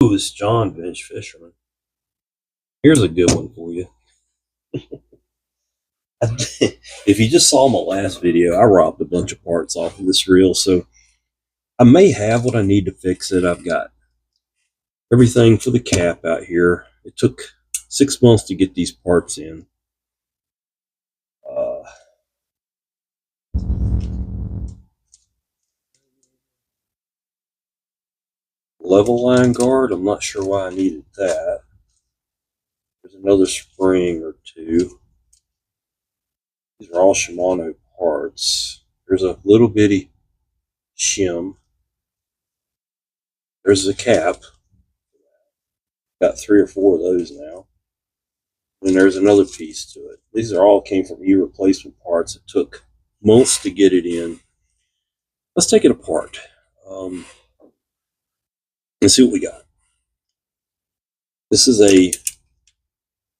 It's John Bench Fisherman. Here's a good one for you. If you just saw my last video, I robbed a bunch of parts off of this reel, so I may have what I need to fix it. I've got everything for the cap out here. It took 6 months to get these parts in. Level line guard, I'm not sure why I needed that. There's another spring or two. These are all Shimano parts. There's a little bitty shim. There's a cap. Got 3 or 4 of those now. And there's another piece to it. These are all came from e-replacement parts. It took months to get it in. Let's take it apart. Let's see what we got. This is a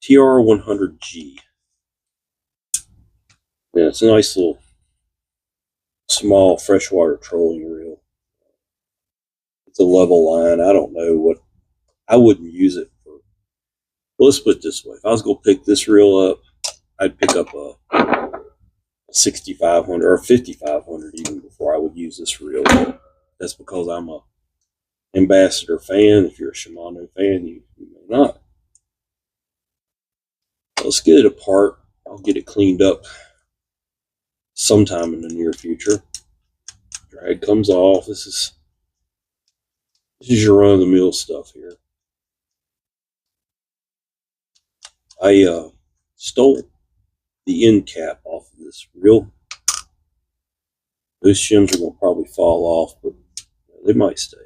TR100G. Yeah, it's a nice little small freshwater trolling reel. It's a level line. I don't know what, I wouldn't use it for. Well, let's put it this way. If I was going to pick this reel up, I'd pick up a 6500 or 5500 even before I would use this reel. That's because I'm a ambassador fan. If you're a Shimano fan, you may not. Let's get it apart. I'll get it cleaned up sometime in the near future. Drag comes off. This is your run-of-the-mill stuff here. I stole the end cap off of this reel. Those shims are going to probably fall off, but they might stay.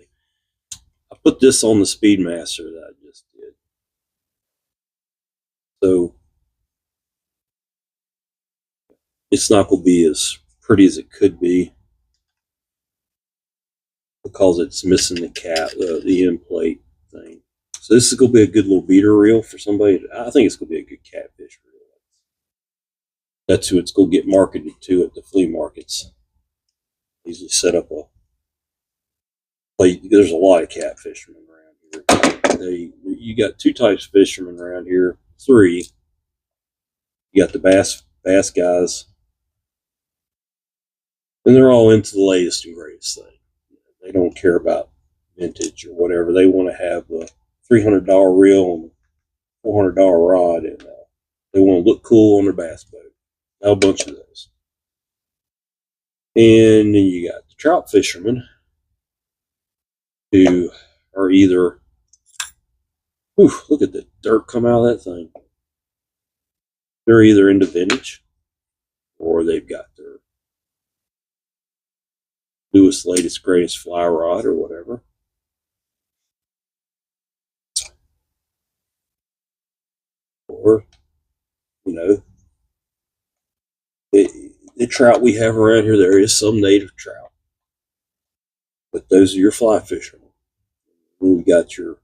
I put this on the Speedmaster that I just did. So it's not going to be as pretty as it could be because it's missing the cap, the end plate thing. So this is going to be a good little beater reel for somebody. I think it's going to be a good catfish reel. That's who it's going to get marketed to at the flea markets. Usually set up a plate. There's a lot of cat fishermen around here. You got 2 types of fishermen around here. 3. You got the bass guys, and they're all into the latest and greatest thing. They don't care about vintage or whatever. They want to have a $300 reel and a $400 rod, and they want to look cool on their bass boat. A bunch of those. And then you got the trout fishermen who are either, look at the dirt come out of that thing. They're either into vintage or they've got their newest, latest, greatest fly rod or whatever. Or, the trout we have around here, there is some native trout. But those are your fly fishermen. And you got your,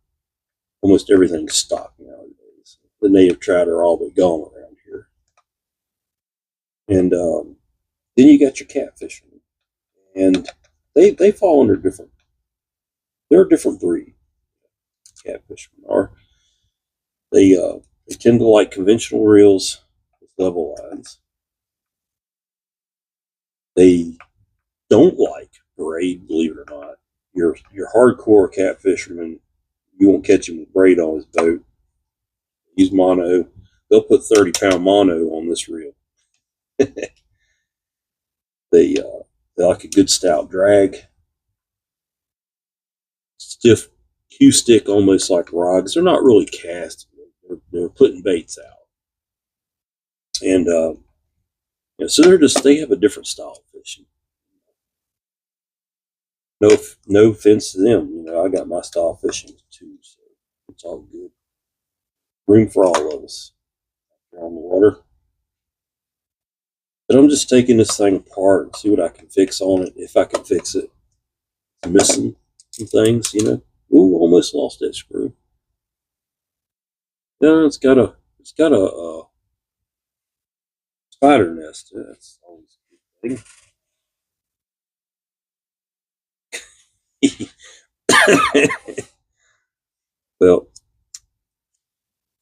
almost everything stocked nowadays. The native trout are all but gone around here. And then you got your cat fishermen. And they fall under they're a different breed. Cat fishermen are. They tend to like conventional reels with level lines. They don't like braid, believe it or not. Your hardcore cat fisherman, you won't catch him with braid on his boat. Use mono. They'll put 30-pound mono on this reel. They like a good stout drag. Stiff cue stick, almost like rods. They're not really cast. They're putting baits out. And so they have a different style of fishing. No offense to them. I got my style of fishing too, so it's all good. Room for all of us on the water. But I'm just taking this thing apart and see what I can fix on it, if I can fix it. I'm missing some things, Ooh, almost lost that screw. Yeah, it's got a spider nest. That's always a good thing. Well,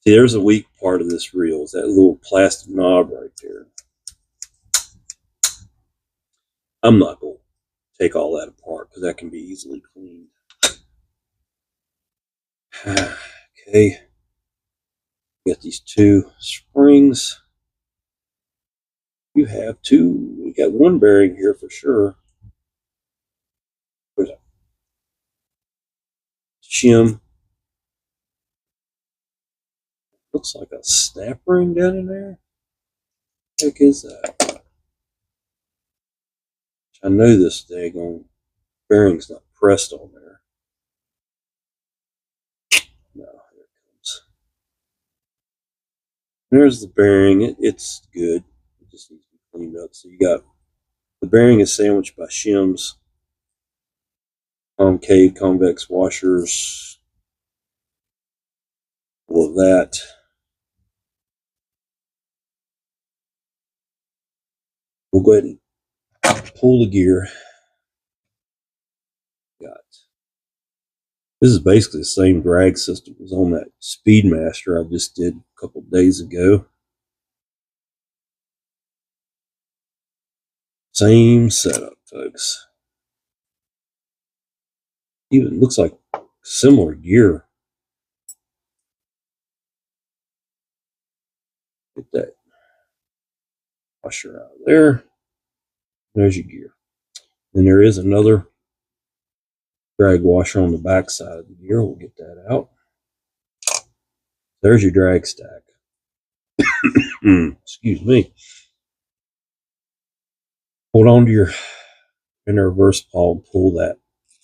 see, there's a weak part of this reel. Is that little plastic knob right there. I'm not going to take all that apart because that can be easily cleaned. Okay. Got these two springs. You have two. We got one bearing here for sure. There's a shim. Looks like a snap ring down in there. What the heck is that? I know this daggone bearing's not pressed on there. No, here it comes. There's the bearing. It's good. It just needs to be cleaned up. So you got the bearing is sandwiched by shims, concave, convex washers, all of that. We'll go ahead and pull the gear. Got this is basically the same drag system as on that Speedmaster I just did a couple days ago. Same setup, folks. Even looks like similar gear. Get that washer out of there. There's your gear. Then there is another drag washer on the back side of the gear. We'll get that out. There's your drag stack. Excuse me. Hold on to your inner reverse pawl and pull that.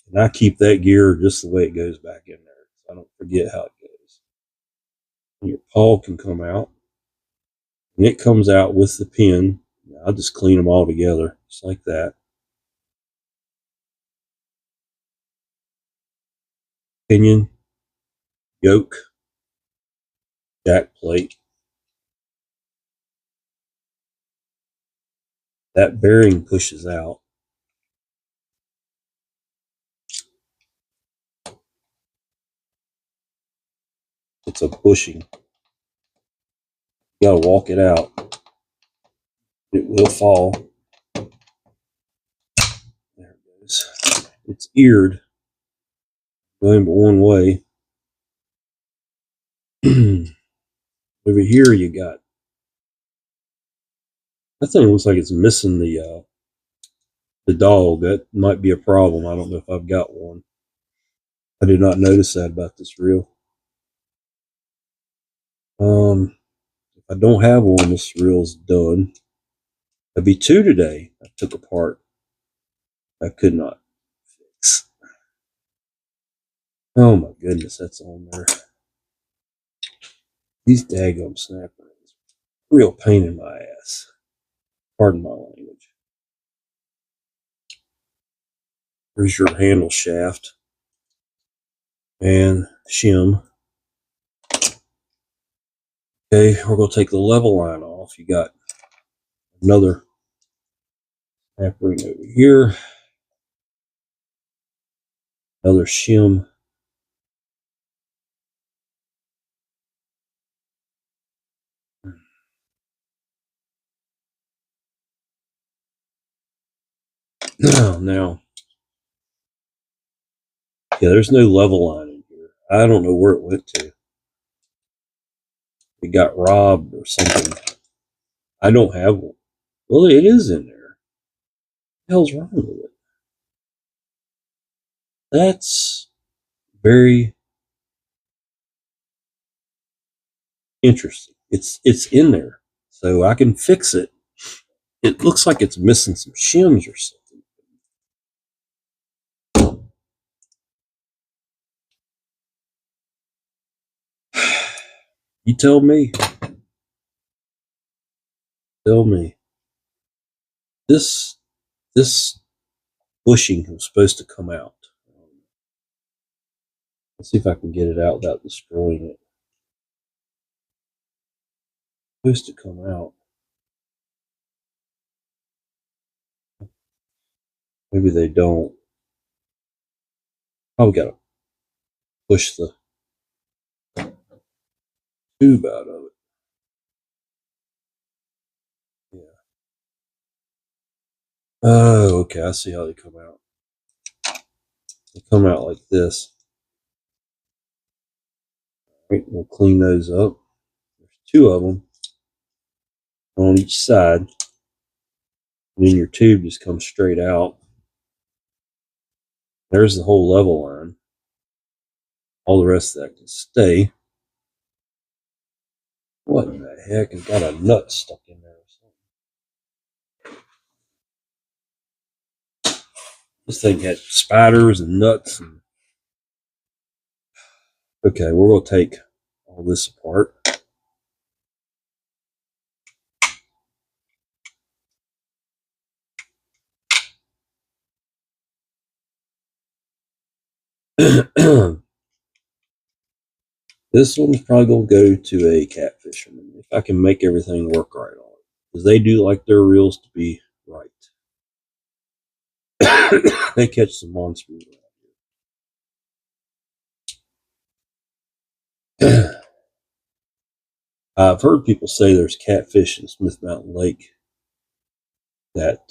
And I keep that gear just the way it goes back in there, so I don't forget how it goes. And your pawl can come out. And it comes out with the pin. I'll just clean them all together, just like that. Pinion, yoke, jack plate. That bearing pushes out. It's a bushing. You gotta walk it out. It will fall. There it goes. It's eared, going but one way. Over here you got, that thing looks like it's missing the dog. That might be a problem. I don't know if I've got one. I did not notice that about this reel. If I don't have one, this reel's done. There'll be two today I took apart. I could not fix. Oh my goodness, that's on there. These daggum snap rings. Real pain in my ass. Pardon my language. Here's your handle shaft and shim. Okay, we're going to take the level line off. You got another snap ring over here. Another shim. Now, yeah, there's no level line in here. I don't know where it went to. It got robbed or something. I don't have one. Well, it is in there. What the hell's wrong with it? That's very interesting. It's in there, so I can fix it. It looks like it's missing some shims or something. You tell me. Tell me. This bushing was supposed to come out. Let's see if I can get it out without destroying it. It's supposed to come out. Maybe they don't. Probably got to push the tube out of it. Yeah. Oh, okay. I see how they come out. They come out like this. All right, we'll clean those up. There's two of them on each side. And then your tube just comes straight out. There's the whole level line. All the rest of that can stay. What in the heck? It's got a nut stuck in there or something. This thing had spiders and nuts. Okay, we're going to take all this apart. This one's probably going to go to a catfisherman if I can make everything work right on it. Because they do like their reels to be right. They catch some monsters around here. I've heard people say there's catfish in Smith Mountain Lake that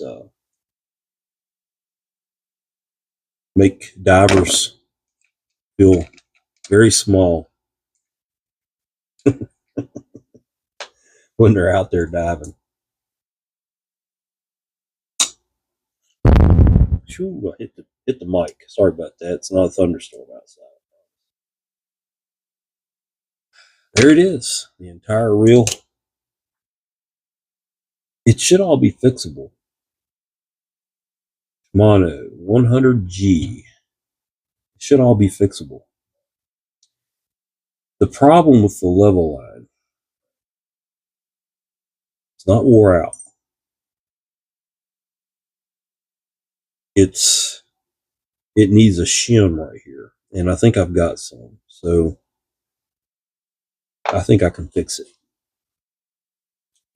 make divers feel very small when they're out there diving. Shoo, I hit the mic. Sorry about that. It's not a thunderstorm outside. There it is. The entire reel. It should all be fixable. Shimano 100G. It should all be fixable. The problem with the level line, it's not wore out. It needs a shim right here. And I think I've got some. So I think I can fix it.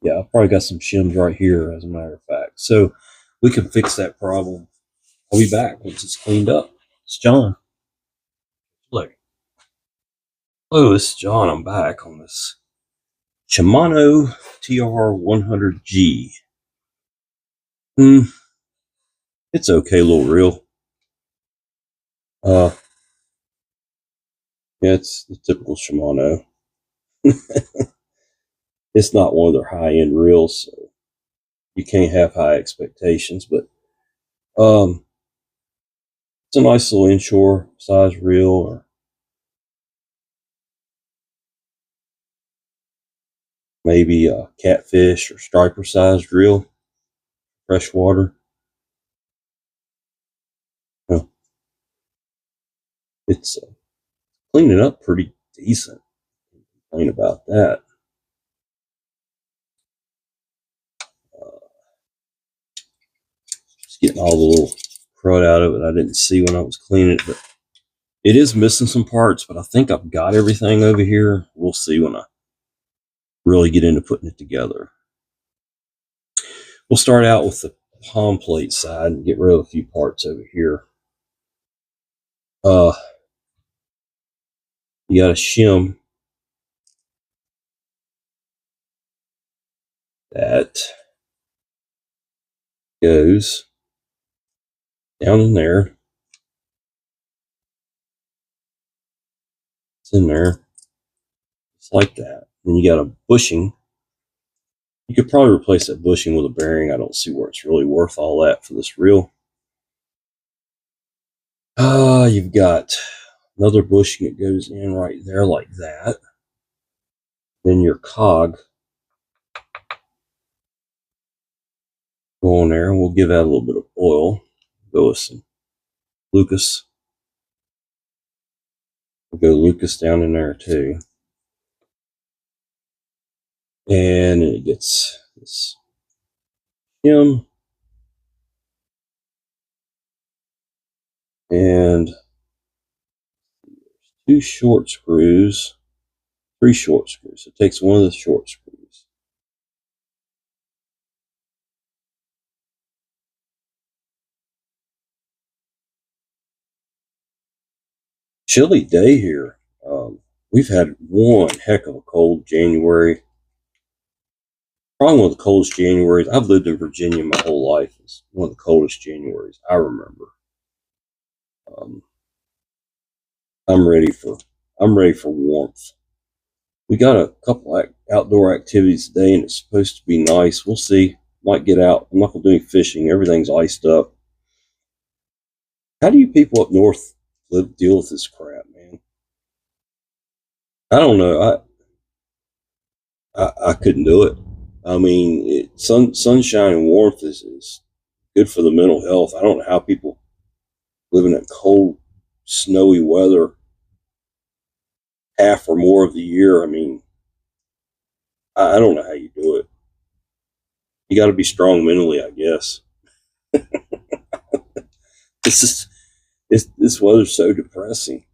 Yeah, I've probably got some shims right here, as a matter of fact. So we can fix that problem. I'll be back once it's cleaned up. It's John. Look. Hello, this is John. I'm back on this Shimano TR100G. It's okay little reel. Yeah, it's the typical Shimano. It's not one of their high-end reels, so you can't have high expectations, but it's a nice little inshore size reel, or maybe a catfish or striper sized reel, freshwater. Well, it's cleaning up pretty decent. Complain about that. Just getting all the little crud out of it I didn't see when I was cleaning it, but it is missing some parts, but I think I've got everything over here. We'll see when I really get into putting it together. We'll start out with the palm plate side and get rid of a few parts over here. You got a shim that goes down in there. It's in there. It's like that. Then you got a bushing. You could probably replace that bushing with a bearing. I don't see where it's really worth all that for this reel. You've got another bushing that goes in right there like that. Then your cog go on there, and we'll give that a little bit of oil. Go with some Lucas. We'll go Lucas down in there too. And it gets this shim. And two short screws, three short screws. So it takes one of the short screws. Chilly day here. We've had one heck of a cold January. Probably one of the coldest Januaries. I've lived in Virginia my whole life. It's one of the coldest Januaries I remember. I'm ready for warmth. We got a couple outdoor activities today, and it's supposed to be nice. We'll see. Might get out. I'm not gonna do any fishing. Everything's iced up. How do you people up north deal with this crap, man? I don't know. I couldn't do it. I mean, sunshine and warmth is good for the mental health. I don't know how people live in that cold, snowy weather half or more of the year. I mean, I don't know how you do it. You got to be strong mentally, I guess. This weather's so depressing.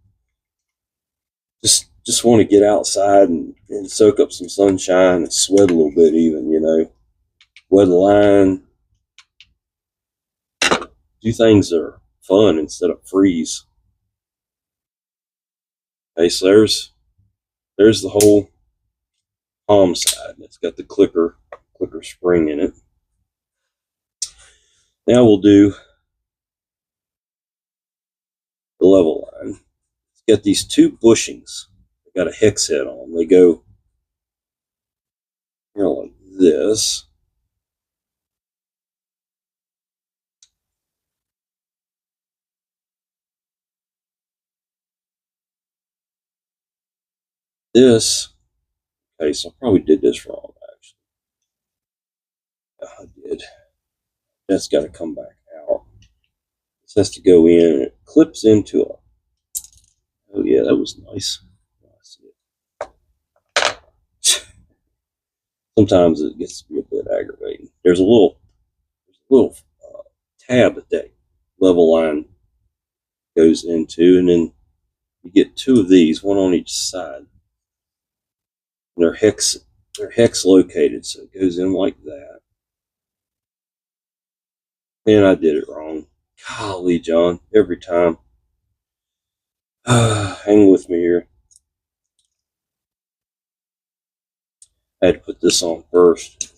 Just want to get outside and soak up some sunshine and sweat a little bit, even, weather line, do things that are fun instead of freeze. Okay, so there's the whole palm side. It's got the clicker spring in it. Now we'll do the level line. It's got these two bushings. They got a hex head on them. They go like this. This, okay, so I probably did this wrong, actually. I did. That's got to come back out. This has to go in, and it clips into a, oh yeah, that was nice. Sometimes it gets to be a bit aggravating. There's a little tab that level line goes into, and then you get two of these, one on each side. And they're hex located, so it goes in like that. And I did it wrong. Golly, John, every time. Hang with me here. I had to put this on first.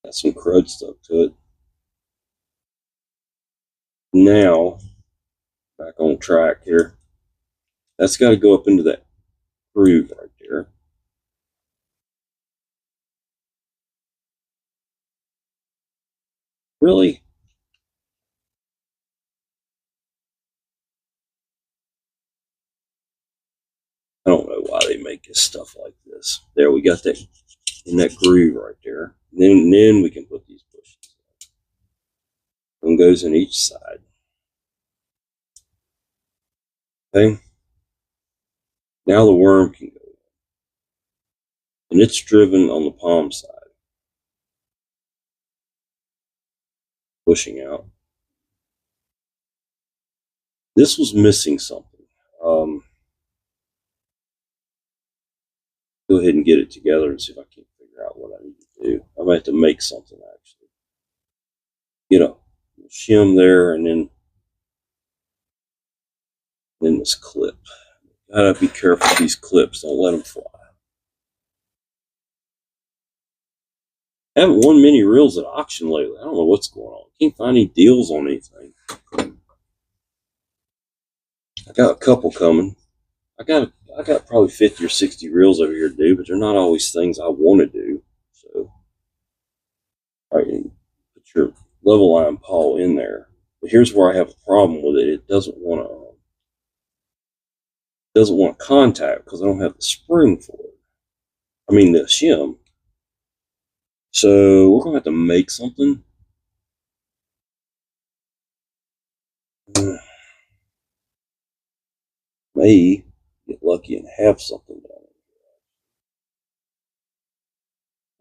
Got some crud stuck to it. Now, back on track here. That's got to go up into that groove right there. Really? I don't know why they make this stuff like this. There, we got that in that groove right there. And then we can put these bushes. One goes in each side. Okay. Now the worm can go in. And it's driven on the palm side. Pushing out. This was missing something. Go ahead and get it together and see if I can figure out what I need to do. I might have to make something, actually. Get a shim there, and then this clip. Gotta be careful with these clips. Don't let them fly. I haven't won many reels at auction lately. I don't know what's going on. Can't find any deals on anything. I got a couple coming. I got probably 50 or 60 reels over here to do, but they're not always things I want to do. So, all right, put your level line pawl in there. But here's where I have a problem with it. It doesn't want to contact because I don't have the spring for it. I mean the shim. So we're gonna have to make something. May get lucky and have something down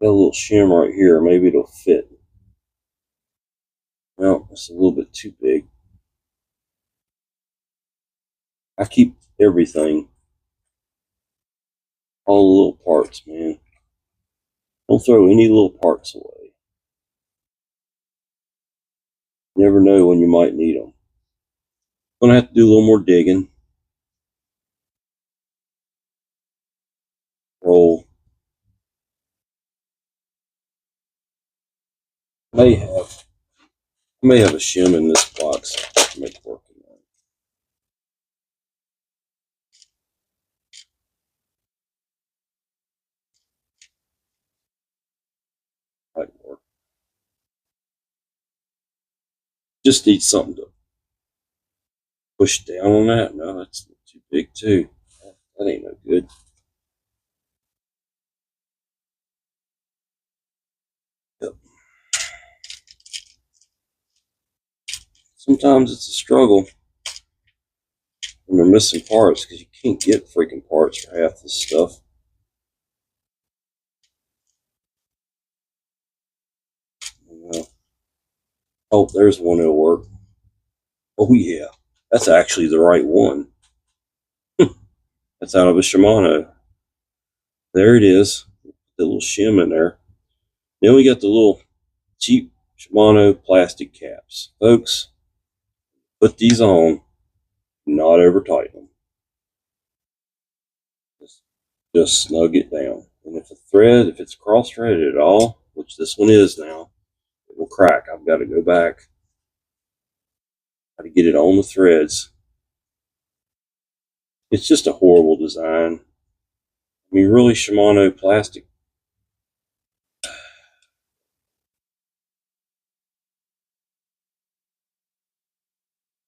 there. Got a little shim right here. Maybe it'll fit. Well, it's a little bit too big. I keep everything. All the little parts, man. Don't throw any little parts away. You never know when you might need them. Gonna have to do a little more digging. I may have a shim in this box to make it work. Might work. Just need something to push down on that. No, that's too big too. That ain't no good. Yep. Sometimes it's a struggle when they're missing parts because you can't get freaking parts for half this stuff. Oh, there's one that'll work. Oh yeah, that's actually the right one. That's out of a Shimano. There it is. The little shim in there. Then we got the little cheap Shimano plastic caps. Folks, put these on, not over tighten them. Just snug it down. And if it's cross threaded at all, which this one is now, it will crack. I've got to go back. Got to get it on the threads. It's just a horrible design. I mean, really, Shimano plastic.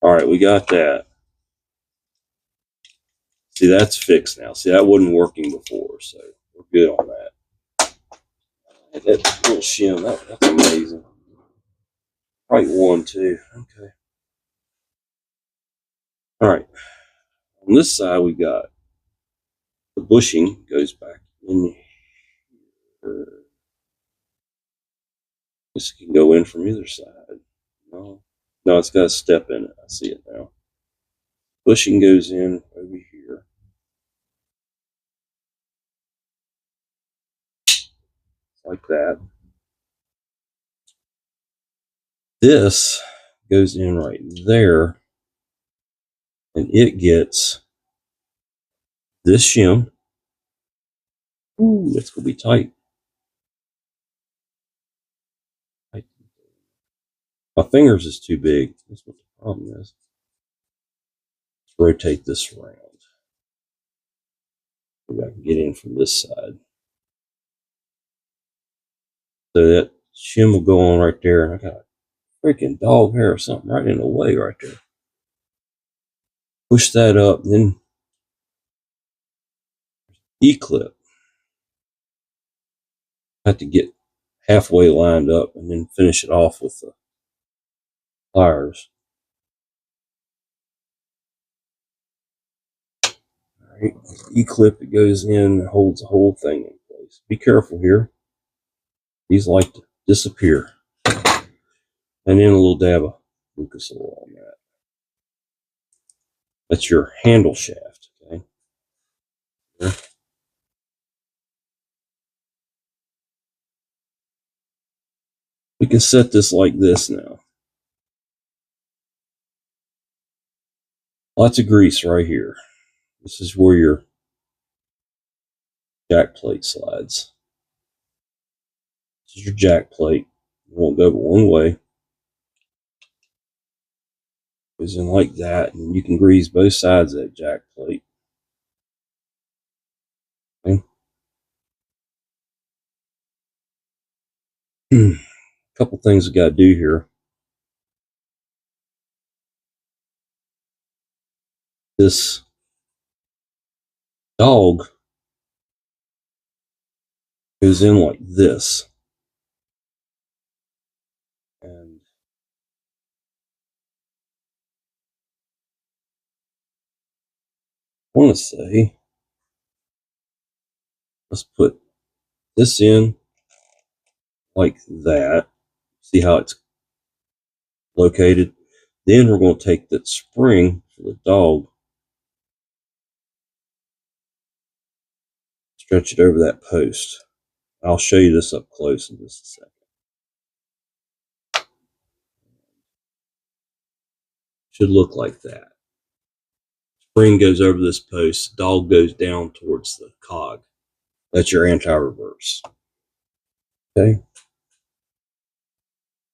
All right, we got that. See, that's fixed now. See, that wasn't working before, so we're good on that. That little shim, that's amazing. Right one, too. Okay. All right. On this side, we got the bushing goes back in here. This can go in from either side. No, it's got a step in it. I see it now. Bushing goes in over here. Like that. This goes in right there, and it gets this shim. Ooh, it's gonna be tight. My fingers is too big. That's what the problem is. Let's rotate this around. Maybe I can get in from this side. So that shim will go on right there. And I got a freaking dog hair or something right in the way right there. Push that up, then E-clip. I have to get halfway lined up and then finish it off with the pliers. All right, E-clip, it goes in and holds the whole thing in place. Be careful here. These like to disappear. And then a little dab of Lucas oil on that. That's your handle shaft, okay? Here. We can set this like this now. Lots of grease right here. This is where your jack plate slides. This is your jack plate. It won't go but one way. Goes in like that, and you can grease both sides of that jack plate. Okay. A couple things we got to do here. This dog goes in like this. And I want to say, let's put this in like that. See how it's located? Then we're going to take that spring for the dog, stretch it over that post. I'll show you this up close in just a second. Should look like that. Spring goes over this post, dog goes down towards the cog. That's your anti-reverse. Okay.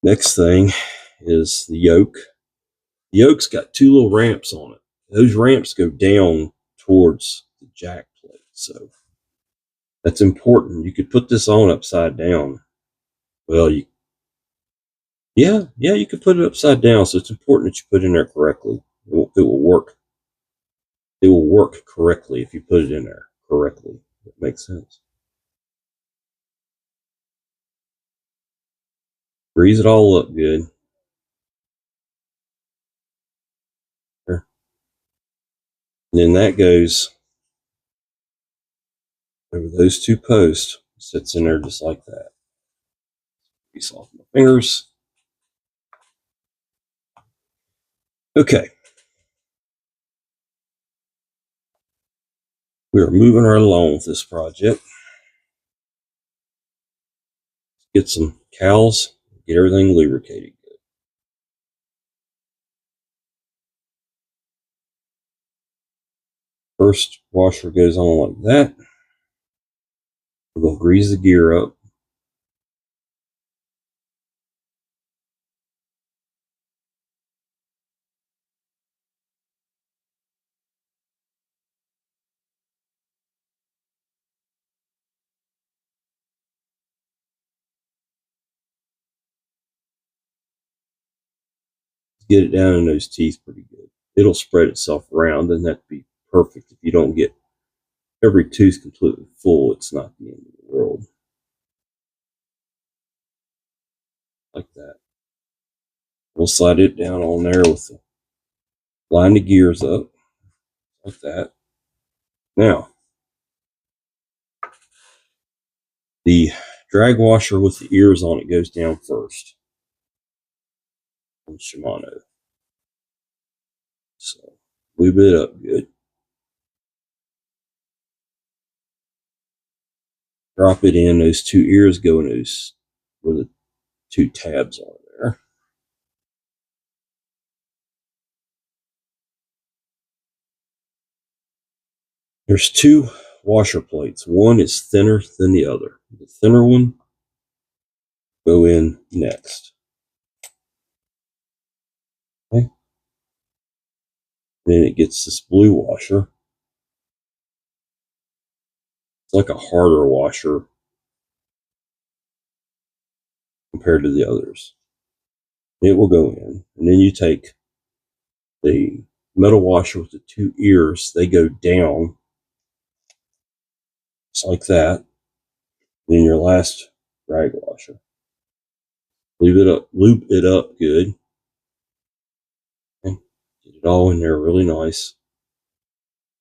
Next thing is the yoke. The yoke's got two little ramps on it. Those ramps go down towards the jack plate, so that's important. You could put this on upside down. Well, yeah, you could put it upside down, so it's important that you put it in there correctly. It will work. It will work correctly if you put it in there correctly. That makes sense. Grease it all up good. There. And then that goes over those two posts. Sits in there just like that. Grease off my fingers. Okay. We are moving right along with this project. Get some cowls, get everything lubricated good. First washer goes on like that. We're going to grease the gear up. Get it down in those teeth pretty good. It'll spread itself around, and that'd be perfect. If you don't get every tooth completely full, it's not the end of the world. Like that. We'll slide it down on there with the line the gears up like that. Now, the drag washer with the ears on it goes down first on Shimano. So lube it up good. Drop it in. Those two ears go in those where the two tabs are there. There's two washer plates. One is thinner than the other. The thinner one go in next. Okay. Then it gets this blue washer. It's like a harder washer compared to the others. It will go in, and then you take the metal washer with the two ears. They go down, just like that. Then your last drag washer. Lube it up good. Okay. Get it all in there really nice.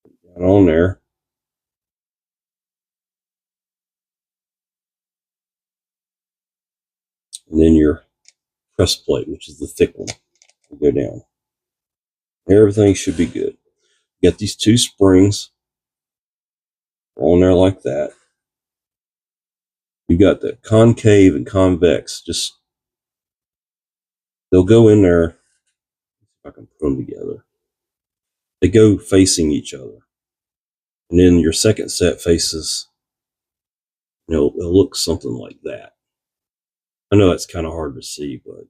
Put it down on there. And then your press plate, which is the thick one, will go down. Everything should be good. You got these two springs on there like that. You got the concave and convex. Just they'll go in there. If I can put them together, they go facing each other, and then your second set faces. It'll look something like that. I know that's kind of hard to see, but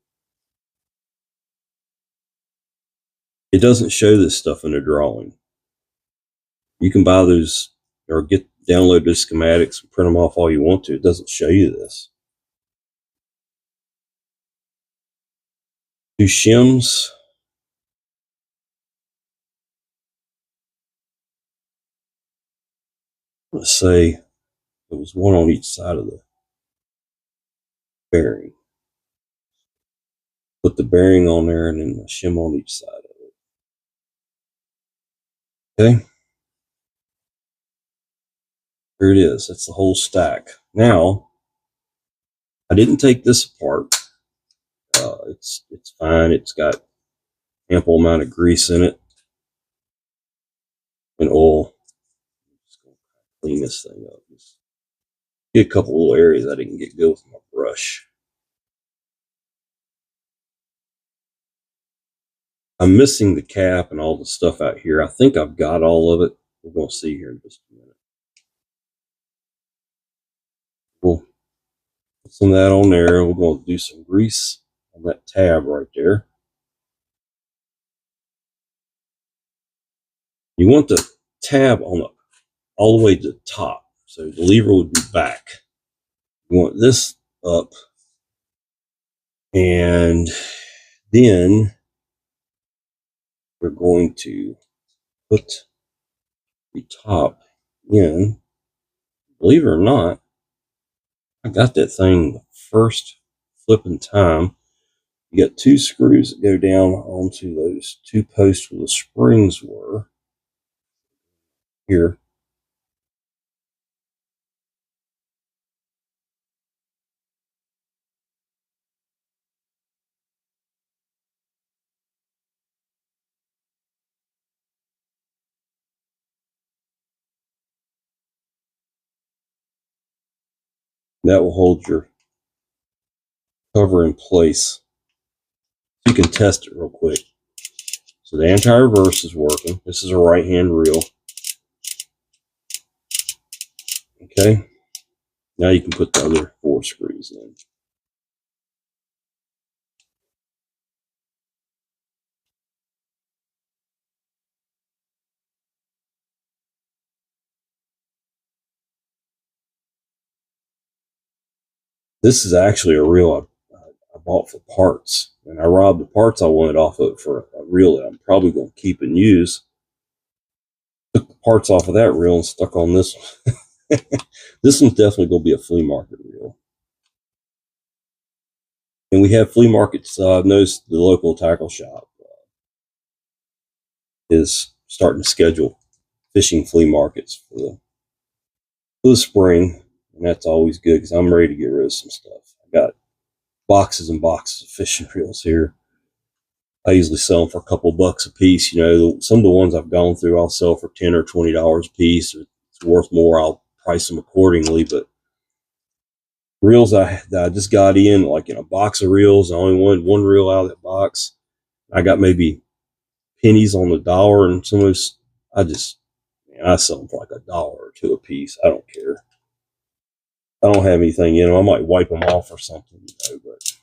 it doesn't show this stuff in a drawing. You can buy those or download those schematics and print them off all you want to. It doesn't show you this. Two shims. Let's say there was one on each side of the bearing. Put the bearing on there and then the shim on each side of it. Okay. Here it is. That's the whole stack. Now, I didn't take this apart. It's fine. It's got ample amount of grease in it and oil. Just gonna clean this thing up. Just get a couple little areas I didn't get good with my brush. I'm missing the cap and all the stuff out here. I think I've got all of it. We're going to see here in just a minute. We'll put some of that on there. We're going to do some grease on that tab right there. You want the tab on the all the way to the top, so the lever would be back. You want this up, and then we're going to put the top in. Believe it or not, I got that thing the first flipping time. You got two screws that go down onto those two posts where the springs were here. That will hold your cover in place. You can test it real quick. So the anti-reverse is working. This is a right-hand reel. Okay. Now you can put the other four screws in. This is actually a reel I bought for parts, and I robbed the parts I wanted off of it for a reel that I'm probably going to keep and use. Took the parts off of that reel and stuck on this one. This one's definitely going to be a flea market reel. And we have flea markets. I've noticed the local tackle shop is starting to schedule fishing flea markets for the spring, and that's always good because I'm ready to get rid of some stuff. I got boxes and boxes of fishing reels here. I usually sell them for a couple bucks a piece. You know, some of the ones I've gone through, I'll sell for $10 or $20 a piece. If it's worth more, I'll price them accordingly. But reels that I just got in, like in a box of reels, I only wanted one reel out of that box. I got maybe pennies on the dollar, and some of those, I sell them for like $1 or $2 a piece. I don't care. I don't have anything in them. I might wipe them off or something, but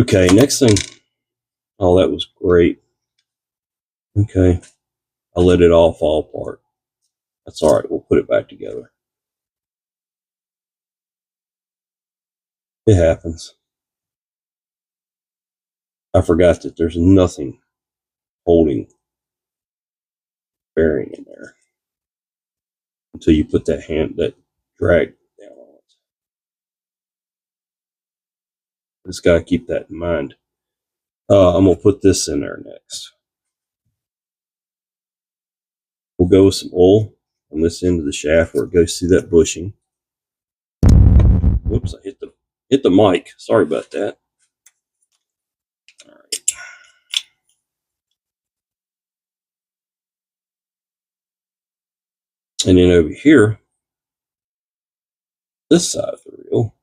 okay, next thing. Oh, that was great. Okay, I let it all fall apart. That's all right. We'll put it back together. It happens. I forgot that there's nothing holding bearing in there until you put that drag down on it. Just gotta keep that in mind. I'm gonna put this in there next. We'll go with some oil on this end of the shaft where it goes through that bushing. Whoops! I hit the mic. Sorry about that. All right. And then over here, this side of the reel,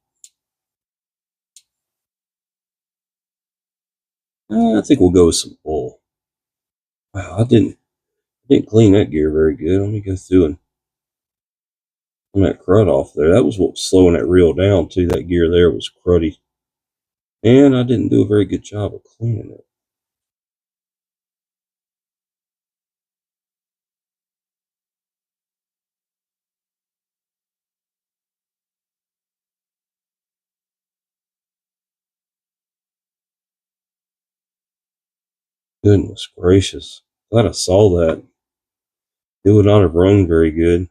I think we'll go with some oil. Wow, I didn't clean that gear very good. Let me go through and clean that crud off there. That was what was slowing that reel down too. That gear there was cruddy, and I didn't do a very good job of cleaning it. Goodness gracious! Glad I saw that. It would not have rung very good.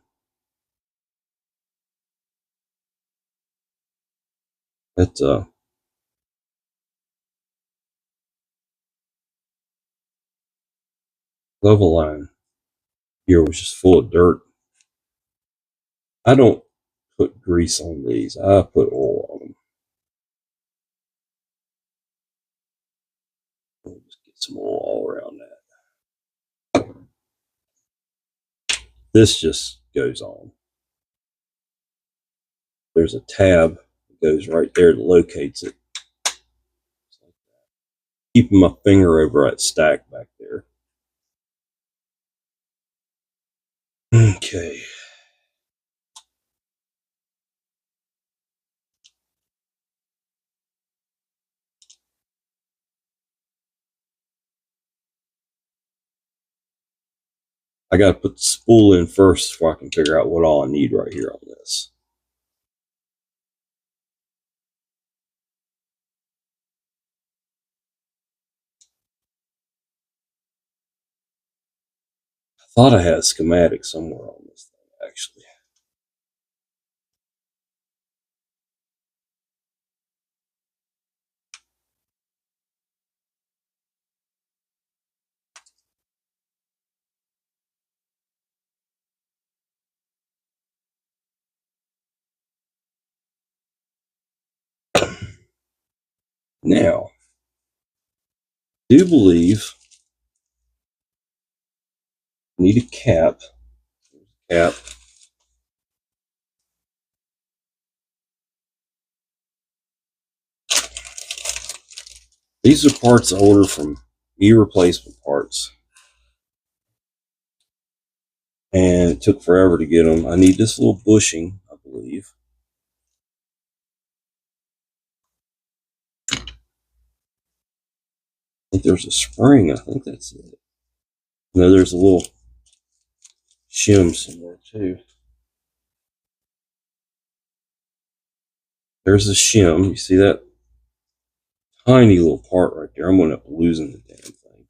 That level line gear was just full of dirt. I don't put grease on these. I put oil on them. We'll just get some oil all around that. This just goes on. There's a tab that goes right there that locates it. Keeping my finger over that stack back there. Okay. I got to put the spool in first before I can figure out what all I need right here on this. I thought I had a schematic somewhere on this thing, actually. Now, I do believe I need a cap. Cap. These are parts I ordered from e-replacement parts. And it took forever to get them. I need this little bushing, I believe. I think there's a spring. I think that's it. No, there's a little shim somewhere too. There's a shim. You see that tiny little part right there? I'm going to end up losing the damn thing.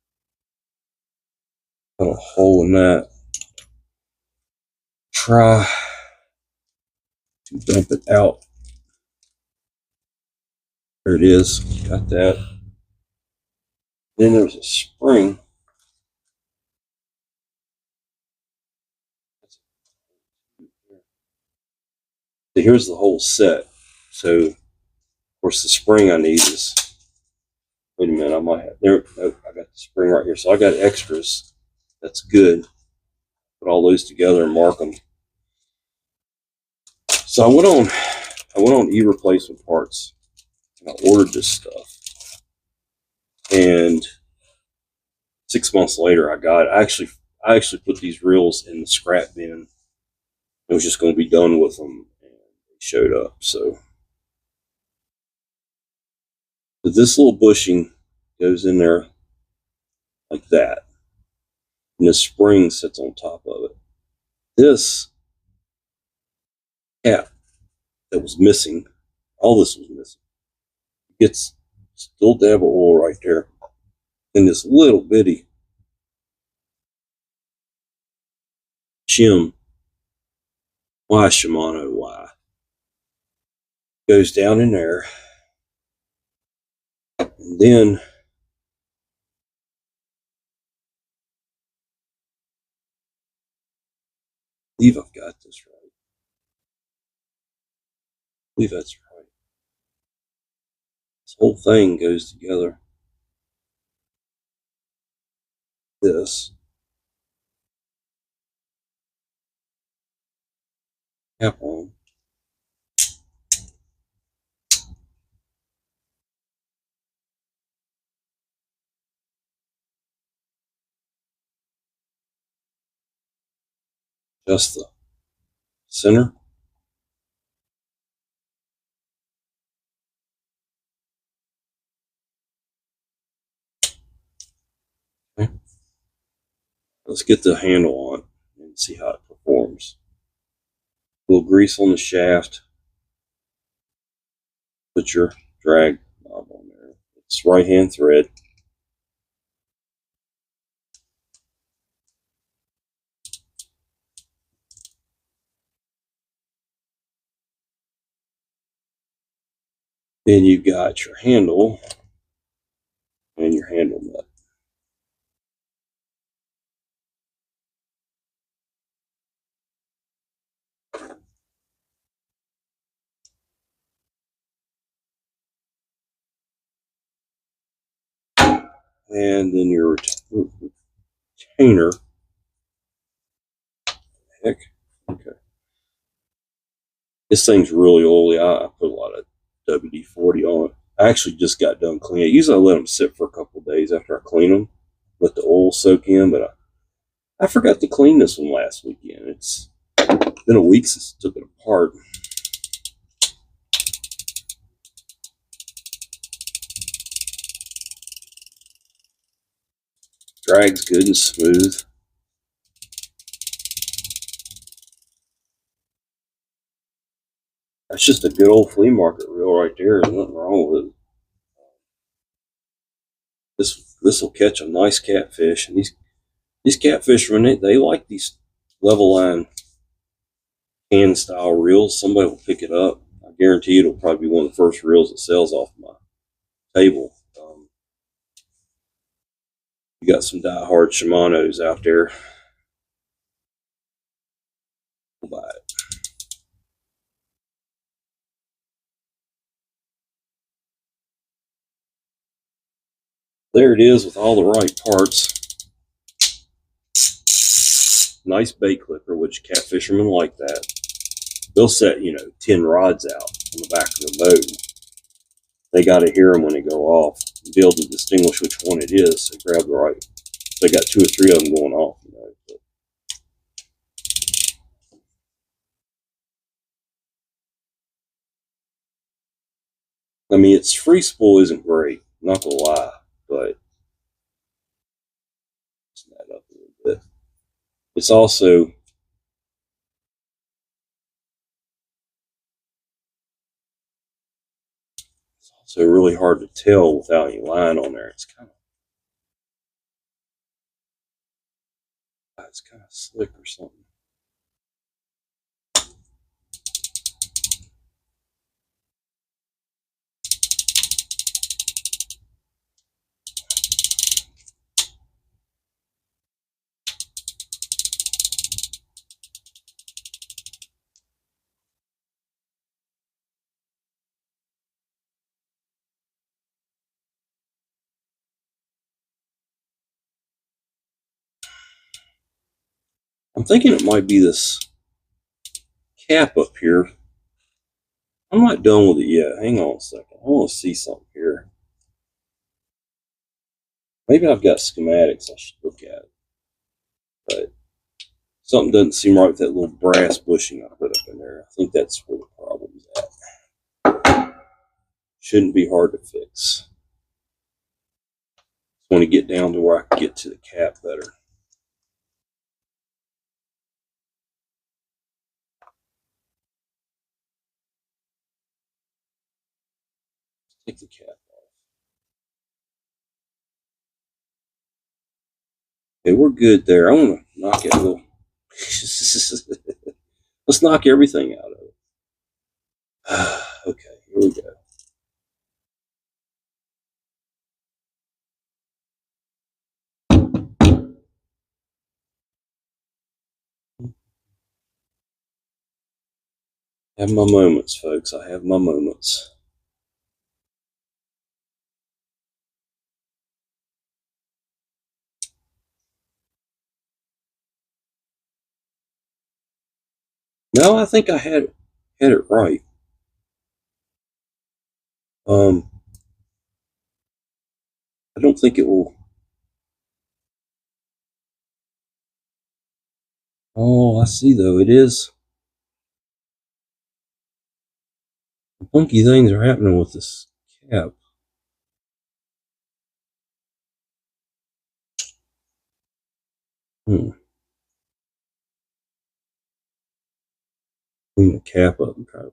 Got a hole in that. Try to dump it out. There it is. Got that. Then there's a spring. So here's the whole set. So, of course, the spring I need is. Wait a minute, I might have. There, oh, I got the spring right here. So I got extras. That's good. Put all those together and mark them. So I went on e-replacement parts and I ordered this stuff. And 6 months later, I got it. I actually put these reels in the scrap bin. I was just going to be done with them, and they showed up. So this little bushing goes in there like that, and the spring sits on top of it. This cap that was missing, all this was missing. It's still dab of oil right there, and this little bitty shim. Why Shimano? Why? Goes down in there, and then I believe I've got this right. I believe that's right. This whole thing goes together. This cap on. Just the center. Okay. Let's get the handle on and see how it performs. A little grease on the shaft. Put your drag knob on there. It's right hand thread. Then you've got your handle and your handle nut. And then your retainer. Heck, okay. This thing's really oily. I put a lot of WD-40 on it. I actually just got done cleaning it. Usually I let them sit for a couple of days after I clean them. Let the oil soak in, but I forgot to clean this one last weekend. It's been a week since I took it apart. Drags good and smooth. That's just a good old flea market reel right there. There's nothing wrong with it. This will catch a nice catfish, and these catfish, when they like these level line hand style reels, somebody will pick it up. I guarantee it'll probably be one of the first reels that sells off my table. You got some die-hard Shimanos out there, we'll buy it. There it is with all the right parts. Nice bait clipper, which cat fishermen like that. They'll set, 10 rods out on the back of the boat. They got to hear them when they go off, be able to distinguish which one it is. So grab the right. They got 2 or 3 of them going off. I mean, its free spool isn't great, not gonna lie, but that up a little bit. It's also really hard to tell without any line on there. It's kind of slick or something. I'm thinking it might be this cap up here. I'm not done with it yet. Hang on a second. I want to see something here. Maybe I've got schematics I should look at. But something doesn't seem right with that little brass bushing I put up in there. I think that's where the problem's at. Shouldn't be hard to fix. Just want to get down to where I can get to the cap better. Take the cap off. Okay, we're good there. I want to knock it a little. Let's knock everything out of it. Okay, here we go. I have my moments, folks. I have my moments. No, I think I had it right. I don't think it will. Oh, I see though. It is. Funky things are happening with this cap. Clean the cap up and try to.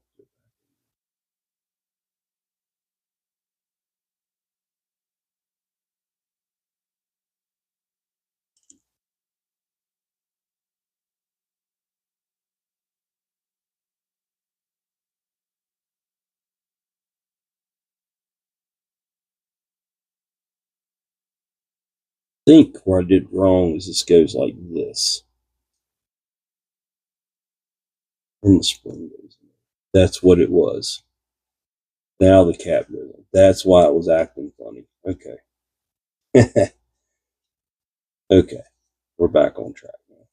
I think where I did wrong is this goes like this. And the spring goes in. That's what it was. Now the cap goes in. That's why it was acting funny. Okay. Okay. We're back on track now.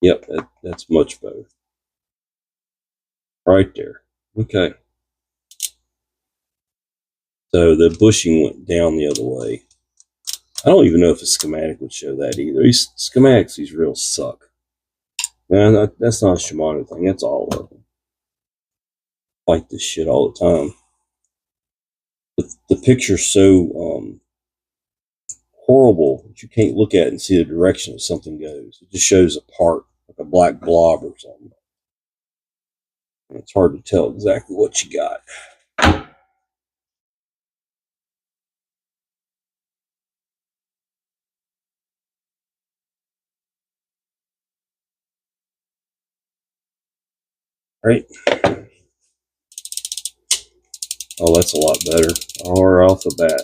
Yep, that's much better. Right there. Okay. So the bushing went down the other way. I don't even know if a schematic would show that either. These schematics, these reels suck. Man, that's not a Shimano thing. That's all of them. Fight this shit all the time. The picture's so horrible that you can't look at it and see the direction that something goes. It just shows a part, like a black blob or something. It's hard to tell exactly what you got. Right? Oh, that's a lot better. Or off the bat.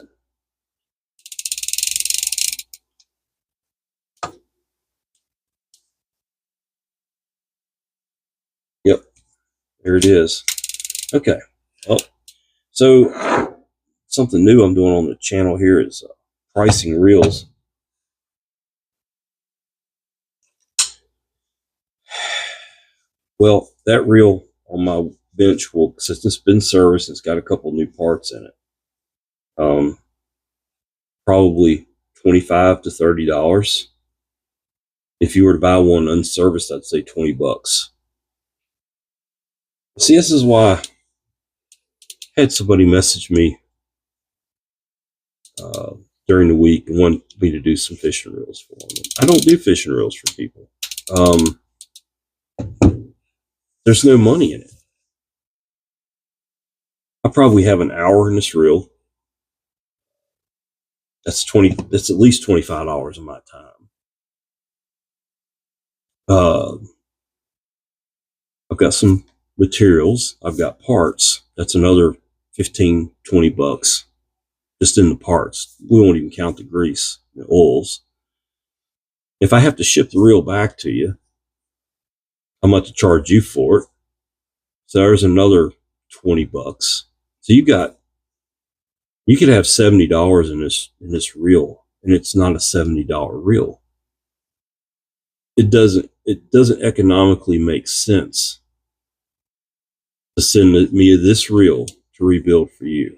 Yep, there it is. Okay. Well, so something new I'm doing on the channel here is pricing reels. Well, that reel on my bench will, since it's been serviced, it's got a couple new parts in it. Probably $25 to $30. If you were to buy one unserviced, I'd say $20. See, this is why I had somebody message me during the week and wanted me to do some fishing reels for them. I don't do fishing reels for people. There's no money in it. I probably have an hour in this reel. That's at least $25 of my time. I've got some materials. I've got parts. That's another $15, $20 just in the parts. We won't even count the grease, the oils. If I have to ship the reel back to you, I'm going to charge you for it. So there's another $20. So you could have $70 in this reel, and it's not a $70 reel. It doesn't economically make sense to send me this reel to rebuild for you.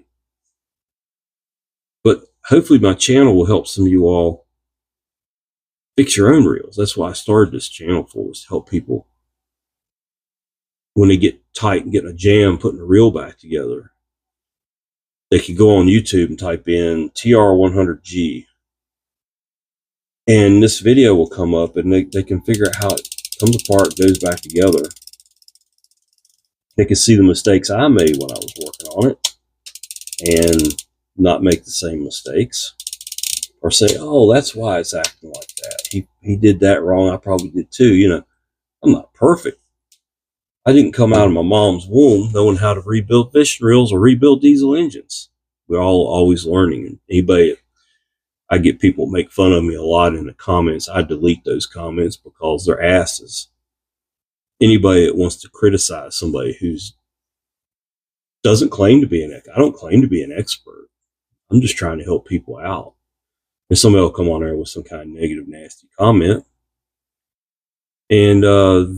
But hopefully my channel will help some of you all fix your own reels. That's why I started this channel for, was to help people when they get tight and get in a jam putting a reel back together. They could go on YouTube and type in TR100G, and this video will come up, and they can figure out how it comes apart, goes back together. They can see the mistakes I made when I was working on it and not make the same mistakes, or say, oh, that's why it's acting like that. He did that wrong. I probably did too. You know, I'm not perfect. I didn't come out of my mom's womb knowing how to rebuild fishing reels or rebuild diesel engines. We're all always learning. And anybody, I get people make fun of me a lot in the comments. I delete those comments because they're asses. Anybody that wants to criticize somebody who's doesn't claim to be I don't claim to be an expert. I'm just trying to help people out. And somebody will come on there with some kind of negative, nasty comment, and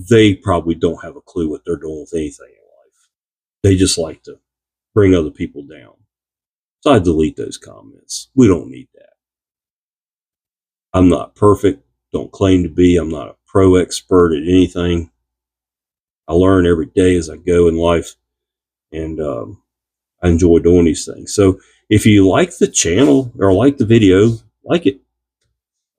they probably don't have a clue what they're doing with anything in life. They just like to bring other people down. So I delete those comments. We don't need that. I'm not perfect. Don't claim to be. I'm not a pro expert at anything. I learn every day as I go in life, and I enjoy doing these things. So if you like the channel or like the video, like it.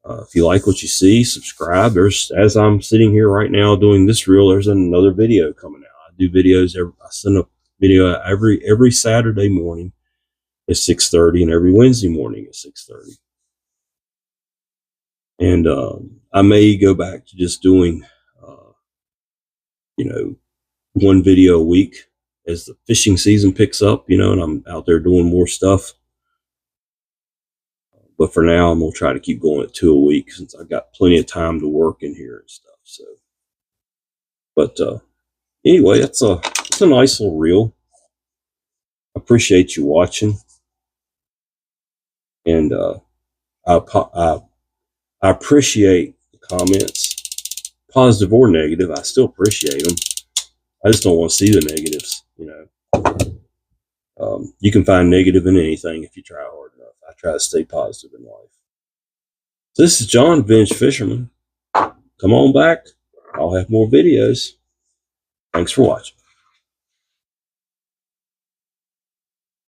If you like what you see, subscribe. As I'm sitting here right now doing this reel, there's another video coming out. I do videos. I send a video every Saturday morning at 6:30, and every Wednesday morning at 6:30. And I may go back to just doing, one video a week as the fishing season picks up, and I'm out there doing more stuff. But for now, I'm going to try to keep going at 2 a week since I've got plenty of time to work in here and stuff. So, but anyway, it's a nice little reel. I appreciate you watching. And I appreciate the comments, positive or negative. I still appreciate them. I just don't want to see the negatives, You can find negative in anything if you try hard enough. I try to stay positive in life. So this is John, Vintage Fisherman. Come on back. I'll have more videos. Thanks for watching.